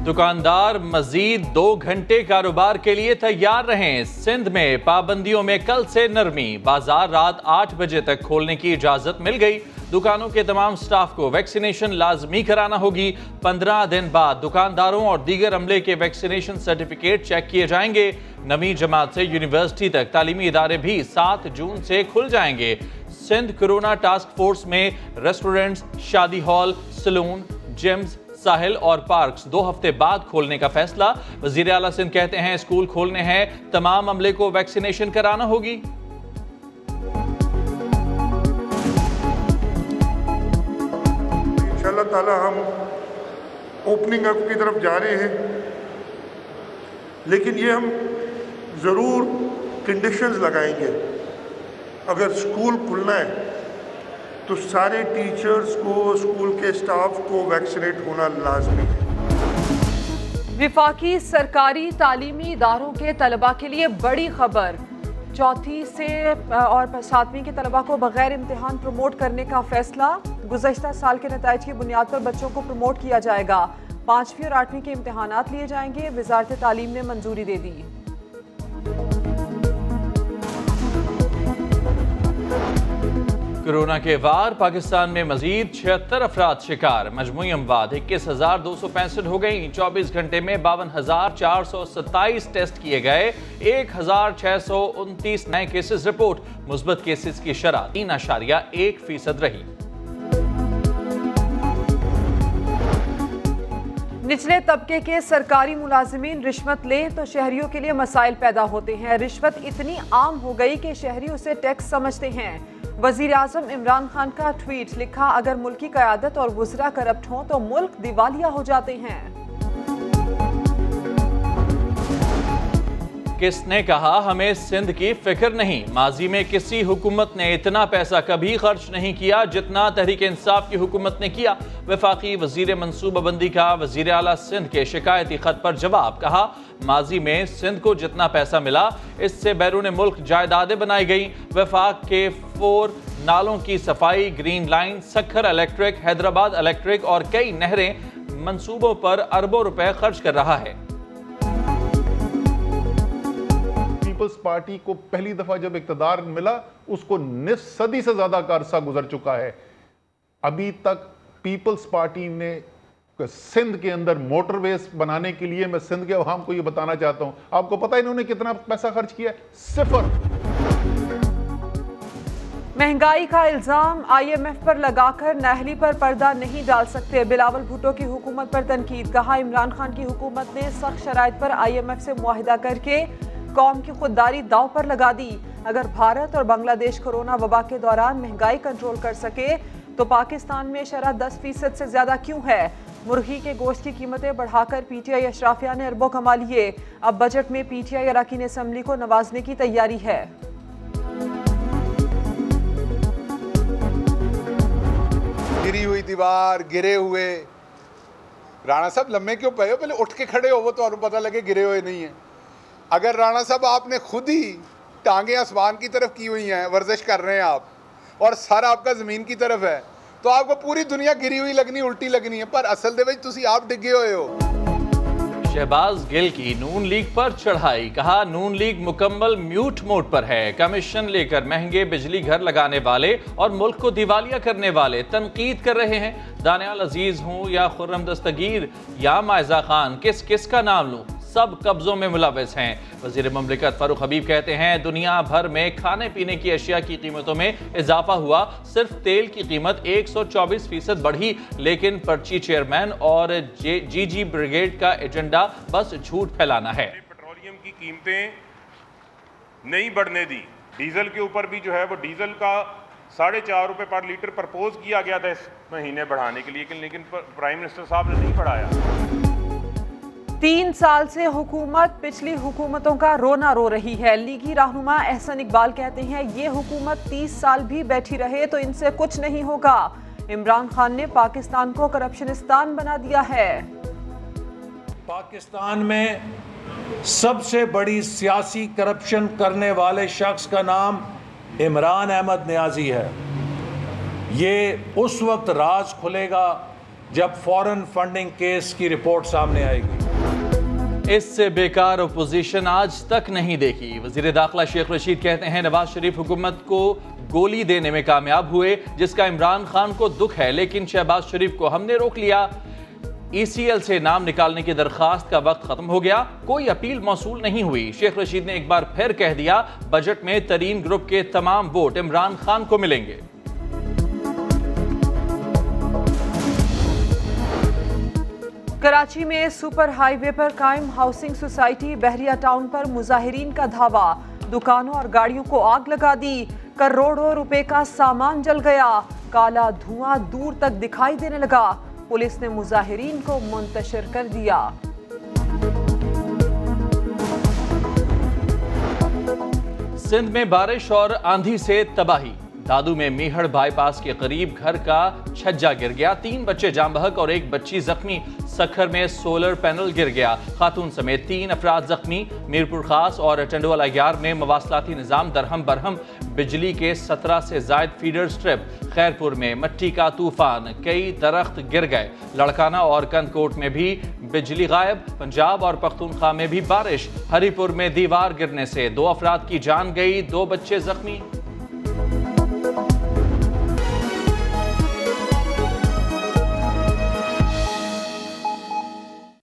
दुकानदार मजीद 2 घंटे कारोबार के लिए तैयार रहें। सिंध में पाबंदियों में कल से नरमी, बाजार रात 8 बजे तक खोलने की इजाजत मिल गई। दुकानों के तमाम स्टाफ को वैक्सीनेशन लाजमी कराना होगी। 15 दिन बाद दुकानदारों और दीगर अमले के वैक्सीनेशन सर्टिफिकेट चेक किए जाएंगे। नवी जमात से यूनिवर्सिटी तक तालीमी इदारे भी 7 जून से खुल जाएंगे। सिंध कोरोना टास्क फोर्स में रेस्टोरेंट्स, शादी हॉल, सैलून, जिम्स, साहिल और पार्क्स 2 हफ्ते बाद खोलने का फैसला। वजीर आला सिंध कहते हैं स्कूल खोलने हैं, तमाम अमले को वैक्सीनेशन कराना होगी। इंशाअल्लाह ताला हम ओपनिंग अप की तरफ जा रहे हैं, लेकिन ये हम ज़रूर कंडीशंस लगाएंगे। अगर स्कूल खुलना है तो सारे टीचर्स को, स्कूल के स्टाफ को वैक्सीनेट होना लाजमी है। विफाकी सरकारी तालीमी इदारों के तलबा के लिए बड़ी खबर। 4वीं से और 7वीं के तलबा को बगैर इम्तिहान प्रमोट करने का फैसला। गुज़श्ता साल के नताइज की बुनियाद पर बच्चों को प्रमोट किया जाएगा। 5वीं और 8वीं के इम्तिहानात लिए जाएंगे। वज़ारत तालीम ने मंजूरी दे दी। कोरोना के वार, पाकिस्तान में मजीद 76 अफराद शिकार। मजमूई अमवात 21,265 हो गई। 24 घंटे में 52,427 टेस्ट किए गए। 1,629 नए केसेस रिपोर्ट। मुस्बत केसेस की शरह 3.1% रही। निचले तबके के सरकारी मुलाजिमीन रिश्वत लें तो शहरियों के लिए मसाइल पैदा होते हैं। रिश्वत इतनी आम हो गई कि शहरी उसे टैक्स समझते हैं। वजीर आजम इमरान खान का ट्वीट, लिखा अगर मुल्की क़यादत और वज़रा करप्ट हों तो मुल्क दिवालिया हो जाते हैं। किसने कहा हमें सिंध की फिक्र नहीं? माजी में किसी हुकूमत ने इतना पैसा कभी खर्च नहीं किया जितना तहरीक इंसाफ की हुकूमत ने किया। वफाकी वजीर मनसूबाबंदी का वजीर आला सिंध के शिकायती खत पर जवाब, कहा माजी में सिंध को जितना पैसा मिला इससे बैरून मुल्क जायदादें बनाई गई। वफाक के 4 नालों की सफाई, green line, Sukkur electric, Hyderabad electric और कई नहरें मंसूबों पर अरबों रुपए खर्च कर रहा है। पीपल्स पार्टी को पहली दफा जब इक्तदार मिला उसको निस्फ सदी से ज्यादा का अरसा गुजर चुका है। अभी तक पीपल्स पार्टी ने सिंध के अंदर मोटरवेज बनाने के लिए, मैं सिंध के अवाम को यह बताना चाहता हूं, आपको पता है इन्होंने कितना पैसा खर्च किया? 0। महंगाई का इल्जाम IMF पर लगाकर नाअहली पर पर्दा नहीं डाल सकते। बिलावल भुट्टो की हुकूमत पर तनकीद, कहा इमरान खान की हुकूमत ने सख्त शराइत पर IMF से मुआहिदा करके कौम की खुददारी दांव पर लगा दी। अगर भारत और बांग्लादेश कोरोना वबा के दौरान महंगाई कंट्रोल कर सके तो पाकिस्तान में शरह 10% से ज्यादा क्यों है? मुर्गी के गोश्त की कीमतें बढ़ाकर PTI अशराफिया ने अरबों कमा लिए। अब बजट में PTI अरकान असेंबली को नवाजने की तैयारी है। गिरी हुई दीवार, गिरे हुए राणा साहब लम्बे क्यों पे हो? पहले उठ के खड़े हो, वो तो पता लगे गिरे हुए नहीं है। अगर राणा साहब आपने खुद ही टांगे आसमान की तरफ की हुई हैं, वर्जिश कर रहे हैं आप, और सर आपका ज़मीन की तरफ है, तो आपको पूरी दुनिया गिरी हुई लगनी, उल्टी लगनी है, पर असल दे विच तुसी आप डिगे हुए हो। शहबाज गिल की नून लीग पर चढ़ाई, कहा नून लीग मुकम्मल म्यूट मोड पर है। कमीशन लेकर महंगे बिजली घर लगाने वाले और मुल्क को दिवालिया करने वाले तनकीद कर रहे हैं। दानियाल अजीज हूँ या खुर्रम दस्तगीर या मायजा खान, किस किस का नाम लूँ, सब कब्जों में मुलविस हैं। वजीर ममलिकत फारूक हबीब कहते हैं दुनिया भर में खाने पीने की अशिया की कीमतों में इजाफा हुआ, सिर्फ तेल की कीमत 124% बढ़ी, लेकिन पर्ची चेयरमैन और GG ब्रिगेड का एजेंडा बस झूठ फैलाना है। पेट्रोलियम की कीमतें नहीं बढ़ने दी। डीजल के ऊपर भी जो है वो डीजल का 4.5 रुपये पर लीटर प्रपोज किया गया था इस महीने बढ़ाने के लिए, लेकिन प्राइम मिनिस्टर साहब ने नहीं बढ़ाया। 3 साल से हुकूमत पिछली हुकूमतों का रोना रो रही है। लीगी रहनुमा एहसन इकबाल कहते हैं ये हुकूमत 30 साल भी बैठी रहे तो इनसे कुछ नहीं होगा। इमरान खान ने पाकिस्तान को करप्शनिस्तान बना दिया है। पाकिस्तान में सबसे बड़ी सियासी करप्शन करने वाले शख्स का नाम इमरान अहमद नियाजी है। ये उस वक्त राज खुलेगा जब फॉरेन फंडिंग केस की रिपोर्ट सामने आएगी। इससे बेकार अपोजिशन आज तक नहीं देखी। वजीर दाखिला शेख रशीद कहते हैं नवाज शरीफ हुकूमत को गोली देने में कामयाब हुए, जिसका इमरान खान को दुख है, लेकिन शहबाज शरीफ को हमने रोक लिया। ECL से नाम निकालने की दरखास्त का वक्त खत्म हो गया, कोई अपील मौसूल नहीं हुई। शेख रशीद ने एक बार फिर कह दिया बजट में तरीन ग्रुप के तमाम वोट इमरान खान को मिलेंगे। कराची में सुपर हाईवे पर कायम हाउसिंग सोसाइटी बहरिया टाउन पर मुजाहिरीन का धावा, दुकानों और गाड़ियों को आग लगा दी, करोड़ों रुपए का सामान जल गया, काला धुआं दूर तक दिखाई देने लगा। पुलिस ने मुजाहिरीन को मुंतशिर कर दिया। सिंध में बारिश और आंधी से तबाही। दादू में मीहड़ बाईपास के करीब घर का छज्जा गिर गया, 3 बच्चे जाम बहक और 1 बच्ची जख्मी। सखर में सोलर पैनल गिर गया, खातून समेत 3 अफराद जख्मी। मीरपुर खास और टंडोवाला यार में मवासलाती निज़ाम दरहम बरहम, बिजली के 17 से जायद फीडर स्ट्रिप। खैरपुर में मट्टी का तूफान, कई दरख्त गिर गए। लड़काना और कंदकोट में भी बिजली गायब। पंजाब और पख्तूनख्वा में भी बारिश। हरीपुर में दीवार गिरने से 2 अफराद की जान गई, 2 बच्चे जख्मी।